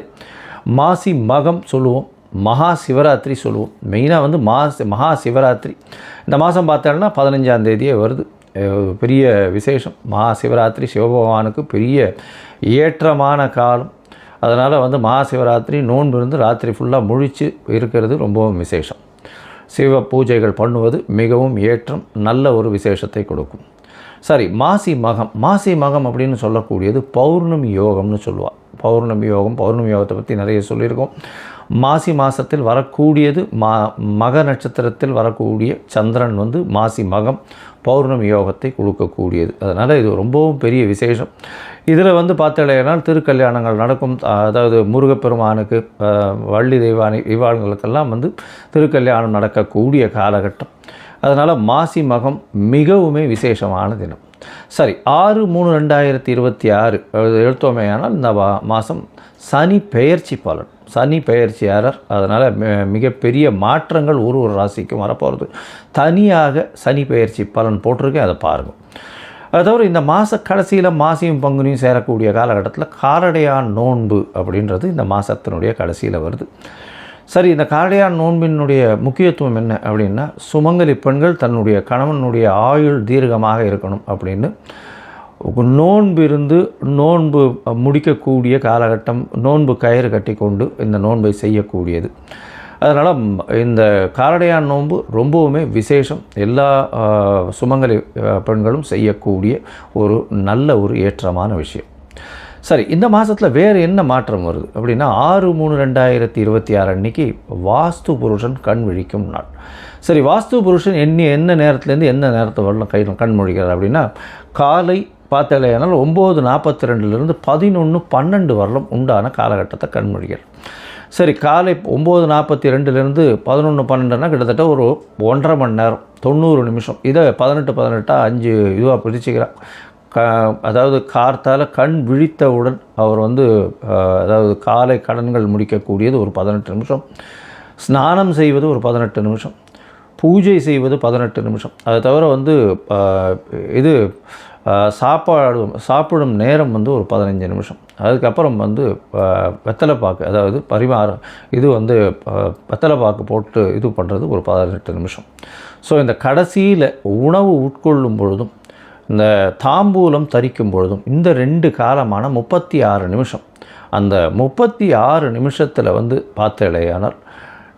மாசி மகம் சொல்லுவோம், மகா சிவராத்திரி சொல்லுவோம். மெயினாக வந்து மகா சிவராத்திரி இந்த மாதம் பார்த்தோம்னா 15ஆம் தேதியே வருது. பெரிய விசேஷம். மகா சிவராத்திரி சிவபகவானுக்கு பெரிய ஏற்றமான காலம். அதனால் வந்து மகா சிவராத்திரி நோன்பு இருந்து ராத்திரி ஃபுல்லாக முழித்து இருக்கிறது ரொம்பவும் விசேஷம். சிவ பூஜைகள் பண்ணுவது மிகவும் ஏற்றம், நல்ல ஒரு விசேஷத்தை கொடுக்கும். சரி, மாசி மகம் அப்படின்னு சொல்லக்கூடியது பௌர்ணமி யோகம்னு சொல்லுவாள். பௌர்ணமி யோகத்தை பற்றி நிறைய சொல்லியிருக்கோம். மாசி மாதத்தில் வரக்கூடியது மக நட்சத்திரத்தில் வரக்கூடிய சந்திரன் வந்து மாசி மகம் பௌர்ணமி யோகத்தை கொடுக்கக்கூடியது. அதனால் இது ரொம்பவும் பெரிய விசேஷம். இதில் வந்து பார்த்தீங்கன்னா திருக்கல்யாணங்கள் நடக்கும். அதாவது முருகப்பெருமானுக்கு, வள்ளி தெய்வானை இவாளுங்களுக்கெல்லாம் வந்து திருக்கல்யாணம் நடக்கக்கூடிய காலகட்டம். அதனால் மாசி மகம் மிகவுமே விசேஷமான தினம். சரி, 6/3/2026 எடுத்தோமேயானால் இந்த மாதம் சனி பெயர்ச்சி பலன். சனி பெயர்ச்சியாளர். அதனால் மிகப்பெரிய மாற்றங்கள் ஒரு ராசிக்கும் வரப்போகிறது. தனியாக சனி பெயர்ச்சி பலன் போட்டிருக்கேன், அதை பாருங்கள். அது தவிர இந்த மாத கடைசியில் மாசியும் பங்குனியும் சேரக்கூடிய காலகட்டத்தில் காரடையான் நோன்பு அப்படின்றது இந்த மாதத்தினுடைய கடைசியில் வருது. சரி, இந்த காரடையான் நோன்பினுடைய முக்கியத்துவம் என்ன அப்படின்னா, சுமங்கலி பெண்கள் தன்னுடைய கணவனுடைய ஆயுள் தீர்க்கமாக இருக்கணும் அப்படின்னு நோன்பு முடிக்கக்கூடிய காலகட்டம். நோன்பு கயிறு கட்டி கொண்டு இந்த நோன்பை செய்யக்கூடியது. அதனால் இந்த காரடையான் நோன்பு ரொம்பவுமே விசேஷம். எல்லா சுமங்கலி பெண்களும் செய்யக்கூடிய ஒரு நல்ல ஒரு ஏற்றமான விஷயம். சரி, இந்த மாதத்தில் வேறு என்ன மாற்றம் வருது அப்படின்னா 6/3/2026 அன்றைக்கி வாஸ்து புருஷன் கண் விழிக்கும் நாள். சரி, வாஸ்து புருஷன் என்ன நேரத்துலேருந்து என்ன நேரத்தை வரலாம் கண் முழிக்கிறார் அப்படின்னா, காலை பார்த்தலையானால் 9:42 11:12 வரலும் உண்டான காலகட்டத்தை கண்மொழிகள். சரி, காலை 9:42 11:12 கிட்டத்தட்ட ஒரு 1.5 மணி நேரம் 90 நிமிஷம். இதை 18 5 இதுவாக பிரிச்சுக்கிறார். அதாவது கார்த்தால் கண் விழித்தவுடன் அவர் வந்து அதாவது காலை கடன்கள் முடிக்கக்கூடியது ஒரு 18 நிமிஷம், ஸ்நானம் செய்வது ஒரு 18 நிமிஷம், பூஜை செய்வது 18 நிமிஷம். அதை தவிர வந்து இது சாப்பிடும் நேரம் வந்து ஒரு 15 நிமிஷம். அதுக்கப்புறம் வந்து வெத்தலைப்பாக்கு, அதாவது இது வந்து வெத்தலைப்பாக்கு போட்டு இது பண்ணுறது ஒரு 18 நிமிஷம். ஸோ இந்த கடைசியில் உணவு உட்கொள்ளும் பொழுதும் இந்த தாம்பூலம் தரிக்கும் பொழுதும் இந்த 2 காலமான 36 நிமிஷம். அந்த 36 நிமிஷத்தில் வந்து பார்த்தலையானால்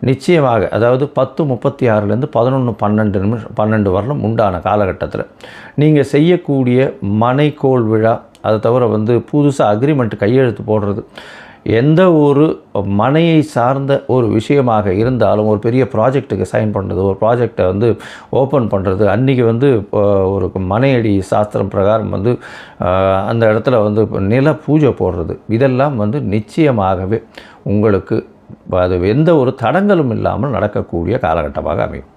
நிச்சயமாக, அதாவது 10:36 11:12 வரலும் உண்டான காலகட்டத்தில் நீங்கள் செய்யக்கூடிய மனைக்கோள் விழா, அதை தவிர வந்து புதுசாக அக்ரிமெண்ட் கையெழுத்து போடுறது, எந்த ஒரு மனையை சார்ந்த ஒரு விஷயமாக இருந்தாலும், ஒரு பெரிய ப்ராஜெக்ட்டுக்கு சைன் பண்ணுறது, ஒரு ப்ராஜெக்டை வந்து ஓப்பன் பண்ணுறது, அன்றைக்கி வந்து ஒரு மனையடி சாஸ்திரம் பிரகாரம் வந்து அந்த இடத்துல வந்து நில பூஜை போடுறது, இதெல்லாம் வந்து நிச்சயமாகவே உங்களுக்கு அது எந்த ஒரு தடங்களும் இல்லாமல் நடக்கக்கூடிய காலகட்டமாக அமையும்.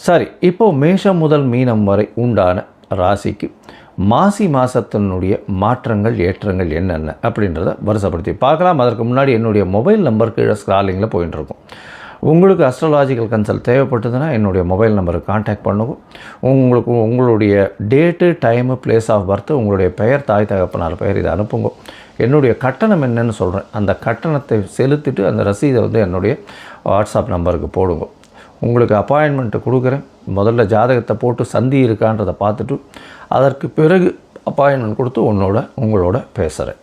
சரி, இப்போது மேஷம் முதல் மீனம் வரை உண்டான ராசிக்கு மாசி மாதத்தினுடைய மாற்றங்கள் ஏற்றங்கள் என்னென்ன அப்படின்றத வருஷப்படுத்தி பார்க்கலாம். அதற்கு முன்னாடி என்னுடைய மொபைல் நம்பர் கீழே ஸ்க்ராலிங்கில் போயிட்டுருக்கும். உங்களுக்கு அஸ்ட்ராலாஜிக்கல் கன்சல்ட் தேவைப்பட்டதுன்னா என்னுடைய மொபைல் நம்பருக்கு கான்டாக்ட் பண்ணுவோம். உங்களுக்கு உங்களுடைய date, time, place of birth, உங்களுடைய பெயர், தாய் தகப்பனார் பெயர் இதை அனுப்புங்க. என்னுடைய கட்டணம் என்னன்னு சொல்கிறேன். அந்த கட்டணத்தை செலுத்திட்டு அந்த ரசீதை வந்து என்னுடைய வாட்ஸ்அப் நம்பருக்கு போடுங்க. உங்களுக்கு அப்பாயின்மெண்ட்டு கொடுக்குறேன். முதல்ல ஜாதகத்தை போட்டு சந்தி இருக்கான்றதை பார்த்துட்டு அதற்கு பிறகு அப்பாயின்மெண்ட் கொடுத்து உங்களோட பேசுகிறேன்.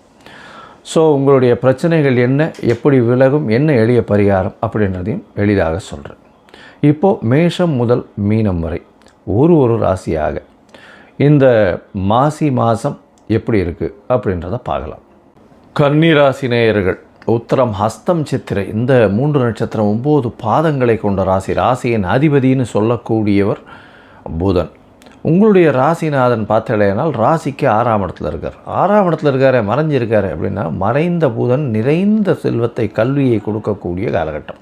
ஸோ உங்களுடைய பிரச்சனைகள் என்ன, எப்படி விலகும், என்ன எளிய பரிகாரம் அப்படின்றதையும் எளிதாக சொல்கிறேன். இப்போது மேஷம் முதல் மீனம் வரை ஒரு ராசியாக இந்த மாசி மாதம் எப்படி இருக்குது அப்படின்றத பார்க்கலாம். கன்னிராசி நேயர்கள், உத்திரம், ஹஸ்தம், சித்திரை இந்த 3 நட்சத்திரம் 9 பாதங்களை கொண்ட ராசி. ராசியின் அதிபதினு சொல்லக்கூடியவர் புதன். உங்களுடைய ராசிநாதன் பார்த்தலையானால் ராசிக்கு 6ஆம் இடத்துல இருக்கார். 6ஆம் இடத்துல இருக்கார், மறைஞ்சிருக்காரு அப்படின்னா மறைந்த புதன் நிறைந்த செல்வத்தை, கல்வியை கொடுக்கக்கூடிய காலகட்டம்.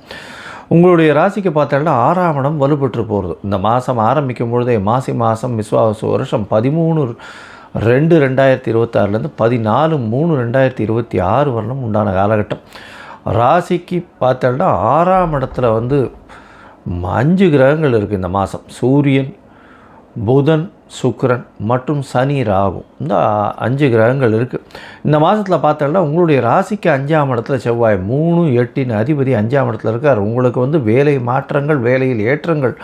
உங்களுடைய ராசிக்கு பார்த்தோம்னா 6ஆம் இடம் வலுப்பெற்று போகிறது. இந்த மாதம் ஆரம்பிக்கும் பொழுதே மாசி மாதம் விஸ்வாவசு வருஷம் 13/2/2026 14/3/2026 வரலும் உண்டான காலகட்டம். ராசிக்கு பார்த்தோம்னா 6ஆம் இடத்துல வந்து 5 கிரகங்கள் இருக்குது இந்த மாதம். சூரியன், புதன், சுக்கிரன் மற்றும் சனி, ராகு, இந்த 5 கிரகங்கள் இருக்குது. இந்த மாதத்தில் பார்த்தோம்னா உங்களுடைய ராசிக்கு 5ஆம் இடத்துல செவ்வாய் 3, 8 அதிபதி 5ஆம் இடத்துல இருக்கார். உங்களுக்கு வந்து வேலை மாற்றங்கள், வேலையில் ஏற்றங்கள்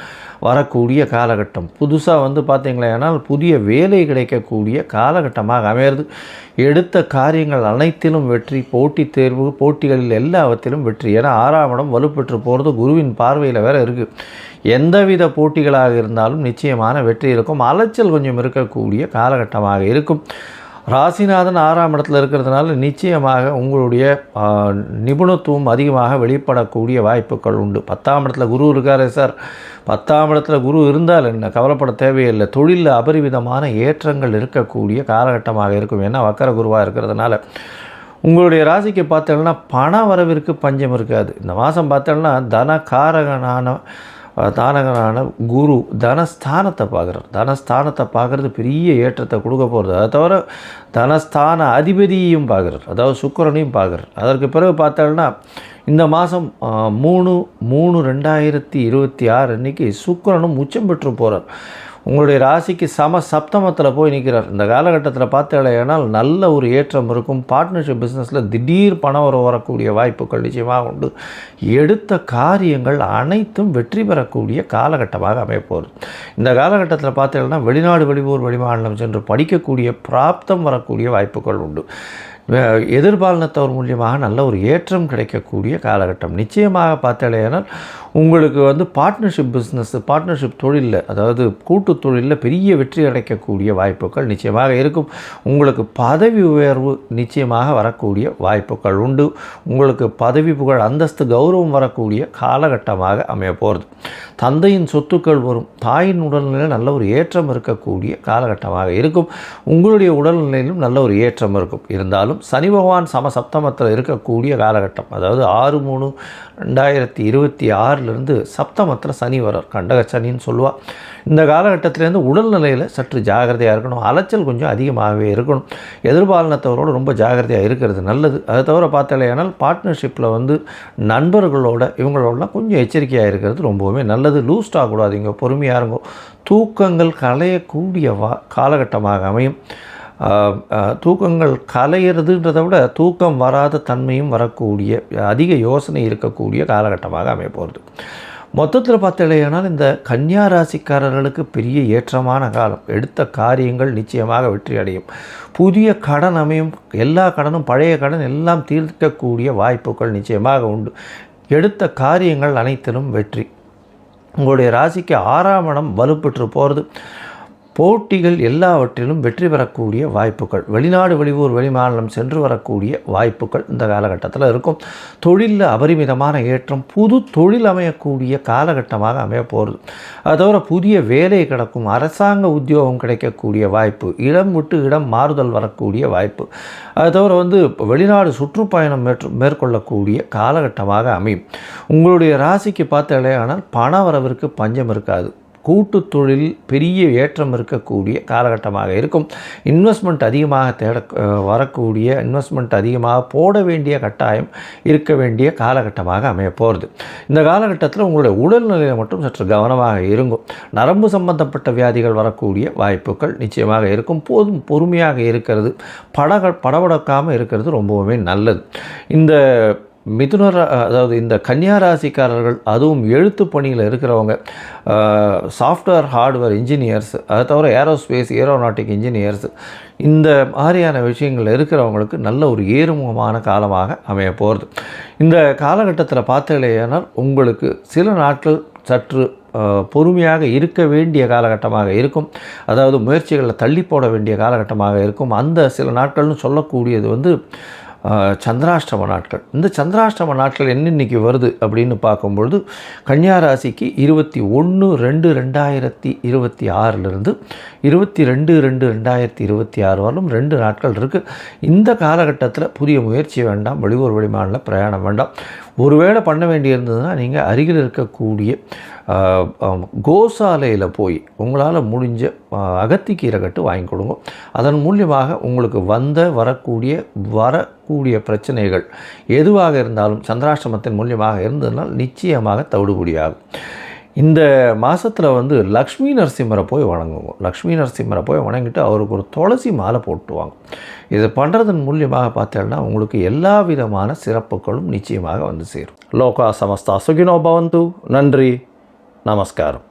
வரக்கூடிய காலகட்டம். புதுசாக வந்து பார்த்தீங்களேனால் புதிய வேலை கிடைக்கக்கூடிய காலகட்டமாக அமையிறது. எடுத்த காரியங்கள் அனைத்திலும் வெற்றி, போட்டித் தேர்வு, போட்டிகளில் எல்லாவற்றிலும் வெற்றி. ஏன்னா 6ஆம் இடம் வலுப்பெற்று போகிறது, குருவின் பார்வையில் வேறு இருக்குது. எந்தவித போட்டிகளாக இருந்தாலும் நிச்சயமான வெற்றி இருக்கும். அலைச்சல் கொஞ்சம் இருக்கக்கூடிய காலகட்டமாக இருக்கும். ராசிநாதன் 6ஆம் இடத்துல இருக்கிறதுனால நிச்சயமாக உங்களுடைய நிபுணத்துவம் அதிகமாக வெளிப்படக்கூடிய வாய்ப்புகள் உண்டு. 10ஆம் இடத்துல குரு இருக்காரே சார், 10ஆம் இடத்துல குரு இருந்தால் என்ன, கவலைப்பட தேவையில்லை. தொழிலில் அபரிவிதமான ஏற்றங்கள் இருக்கக்கூடிய காலகட்டமாக இருக்கும். ஏன்னா வக்கர குருவாக இருக்கிறதுனால உங்களுடைய ராசிக்கு பார்த்தோம்னா பண வரவிற்கு பஞ்சம் இருக்காது. இந்த மாதம் பார்த்தோம்னா தானகனான குரு தனஸ்தானத்தை பார்க்குறார். தனஸ்தானத்தை பார்க்குறது பெரிய ஏற்றத்தை கொடுக்க போகிறது. அதை தவிர தனஸ்தான அதிபதியையும் பார்க்குறார், அதாவது சுக்கிரனையும் பார்க்குறார். அதற்கு பிறகு பார்த்தோம்னா இந்த மாதம் 3/3/2026 அன்றைக்கி சுக்கிரனும் உச்சம் பெற்று போகிறார். உங்களுடைய ராசிக்கு சப்தமத்தில் போய் நிற்கிறார். இந்த காலகட்டத்தில் பார்த்தேனால் நல்ல ஒரு ஏற்றம் இருக்கும். பார்ட்னர்ஷிப் பிஸ்னஸில் திடீர் பணம் வரக்கூடிய வாய்ப்புகள் நிச்சயமாக உண்டு. எடுத்த காரியங்கள் அனைத்தும் வெற்றி பெறக்கூடிய காலகட்டமாக அமையப்போகுது. இந்த காலகட்டத்தில் பார்த்தேன்னா வெளிநாடு, வெளியூர், வெளிமாநிலம் சென்று படிக்கக்கூடிய பிராப்தம் வரக்கூடிய வாய்ப்புகள் உண்டு. எதிர்பாலினத்தவர் மூலியமாக நல்ல ஒரு ஏற்றம் கிடைக்கக்கூடிய காலகட்டம். நிச்சயமாக பார்த்தாலேனால் உங்களுக்கு வந்து பார்ட்னர்ஷிப் பிஸ்னஸ், பார்ட்னர்ஷிப் தொழிலில், அதாவது கூட்டு தொழிலில் பெரிய வெற்றி கிடைக்கக்கூடிய வாய்ப்புகள் நிச்சயமாக இருக்கும். உங்களுக்கு பதவி உயர்வு நிச்சயமாக வரக்கூடிய வாய்ப்புகள் உண்டு. உங்களுக்கு பதவி, புகழ், அந்தஸ்து, கௌரவம் வரக்கூடிய காலகட்டமாக அமைய போகிறது. தந்தையின் சொத்துக்கள் வரும். தாயின் உடல்நிலையில் நல்ல ஒரு ஏற்றம் இருக்கக்கூடிய காலகட்டமாக இருக்கும். உங்களுடைய உடல்நிலையிலும் நல்ல ஒரு ஏற்றம் இருக்கும். இருந்தாலும் சனி பகவான் சப்தமத்தில் இருக்கக்கூடிய காலகட்டம், அதாவது 6/3/2026 சப்தமத்தில் சனி வரார். கண்டக சனின்னு சொல்லுவாள். இந்த காலகட்டத்திலேருந்து உடல்நிலையில் சற்று ஜாகிரதையாக இருக்கணும். அலைச்சல் கொஞ்சம் அதிகமாகவே இருக்கணும். எதிர்பாலினத்தவரோடு ரொம்ப ஜாகிரதையாக இருக்கிறது நல்லது. அதை தவிர பார்த்தாலேனால் பார்ட்னர்ஷிப்பில் வந்து நண்பர்களோட இவங்களோடலாம் கொஞ்சம் எச்சரிக்கையாக இருக்கிறது ரொம்பவுமே நல்லது. லூஸ் ஆகக்கூடாதுங்க, பொறுமையாக இருக்கும். தூக்கங்கள் கலையக்கூடிய காலகட்டமாக அமையும். தூக்கங்கள் கலையிறதுன்றதை விட தூக்கம் வராத தன்மையும் வரக்கூடிய, அதிக யோசனை இருக்கக்கூடிய காலகட்டமாக அமைய போகிறது. மொத்தத்தில் பார்த்தலையானால் இந்த கன்னியா ராசிக்காரர்களுக்கு பெரிய ஏற்றமான காலம். எடுத்த காரியங்கள் நிச்சயமாக வெற்றி அடையும். புதிய கடன் அமையும். எல்லா கடனும், பழைய கடன் எல்லாம் தீர்க்கக்கூடிய வாய்ப்புகள் நிச்சயமாக உண்டு. எடுத்த காரியங்கள் அனைத்திலும் வெற்றி. உங்களுடைய ராசிக்கு 6ஆம் இடம் வலுப்பெற்று போகிறது. போட்டிகள் எல்லாவற்றிலும் வெற்றி பெறக்கூடிய வாய்ப்புகள், வெளிநாடு வெளியூர் வெளிமாநிலம் சென்று வரக்கூடிய வாய்ப்புகள் இந்த காலகட்டத்தில் இருக்கும். தொழிலில் அபரிமிதமான ஏற்றம், புது தொழில் அமையக்கூடிய காலகட்டமாக அமைய போகிறது. அது தவிர புதிய வேலை கிடைக்கும், அரசாங்க உத்தியோகம் கிடைக்கக்கூடிய வாய்ப்பு, இடம் விட்டு இடம் மாறுதல் வரக்கூடிய வாய்ப்பு, அது தவிர வெளிநாடு சுற்றுப்பயணம் மேற்கொள்ளக்கூடிய காலகட்டமாக அமையும். உங்களுடைய ராசிக்கு பார்த்தாலேயானால் பண வரவிற்கு பஞ்சம் இருக்காது. கூட்டு தொழில் பெரிய ஏற்றம் இருக்கக்கூடிய காலகட்டமாக இருக்கும். இன்வெஸ்ட்மெண்ட் அதிகமாக வரக்கூடிய, இன்வெஸ்ட்மெண்ட் அதிகமாக போட வேண்டிய கட்டாயம் இருக்க வேண்டிய காலகட்டமாக அமைய போகிறது. இந்த காலகட்டத்தில் உங்களுடைய உடல்நிலையில் மட்டும் சற்று கவனமாக இருக்கும். நரம்பு சம்பந்தப்பட்ட வியாதிகள் வரக்கூடிய வாய்ப்புகள் நிச்சயமாக இருக்கும். போதும் பொறுமையாக இருக்கிறது, படபடக்காமல் இருக்கிறது ரொம்பவுமே நல்லது. இந்த அதாவது இந்த கன்னியா ராசிக்காரர்கள், அதுவும் எழுத்து பணியில் இருக்கிறவங்க, சாஃப்ட்வேர் ஹார்ட்வேர் இன்ஜினியர்ஸ், அதை தவிர ஏரோஸ்பேஸ் ஏரோநாட்டிக் இன்ஜினியர்ஸ், இந்த மாதிரியான விஷயங்கள் இருக்கிறவங்களுக்கு நல்ல ஒரு ஏறுமுகமான காலமாக அமைய போகிறது. இந்த காலகட்டத்தில் பார்த்தீங்களேனால் உங்களுக்கு சில நாட்கள் சற்று பொறுமையாக இருக்க வேண்டிய காலகட்டமாக இருக்கும். அதாவது முயற்சிகளில் தள்ளி போட வேண்டிய காலகட்டமாக இருக்கும். அந்த சில நாட்கள்னு சொல்லக்கூடியது சந்திராஷ்டம நாட்கள். இந்த சந்திராஷ்டம நாட்கள் என்னைக்கு வருது அப்படின்னு பார்க்கும்பொழுது, கன்னியா ராசிக்கு 21/2/2026 22/2/2026 வரலும் 2 நாட்கள் இருக்குது. இந்த காலகட்டத்தில் புதிய முயற்சி வேண்டாம், வெளியூர் வெளிமாநில பிரயாணம் வேண்டாம். ஒருவேளை பண்ண வேண்டியிருந்ததுன்னா நீங்கள் அருகில் இருக்கக்கூடிய கோசாலையில் போய் உங்களால் முடிஞ்ச அகத்திக்கீரை கட்டு வாங்கி கொடுங்க. அதன் மூலியமாக உங்களுக்கு வரக்கூடிய பிரச்சனைகள் எதுவாக இருந்தாலும் சந்திராஷ்டமத்தின் மூலியமாக இருந்ததுனால் நிச்சயமாக தவிடுபடியாகும். இந்த மாதத்தில் லக்ஷ்மி நரசிம்மரை போய் வணங்குவோம். லக்ஷ்மி நரசிம்மரை போய் வணங்கிட்டு அவருக்கு ஒரு துளசி மாலை போட்டுவாங்க. இது பண்ணுறதன் மூலியமாக பார்த்தீங்கன்னா உங்களுக்கு எல்லா விதமான சிறப்புகளும் நிச்சயமாக சேரும். லோகா சமஸ்தா சுகினோ பவந்து. நன்றி, நமஸ்காரம்.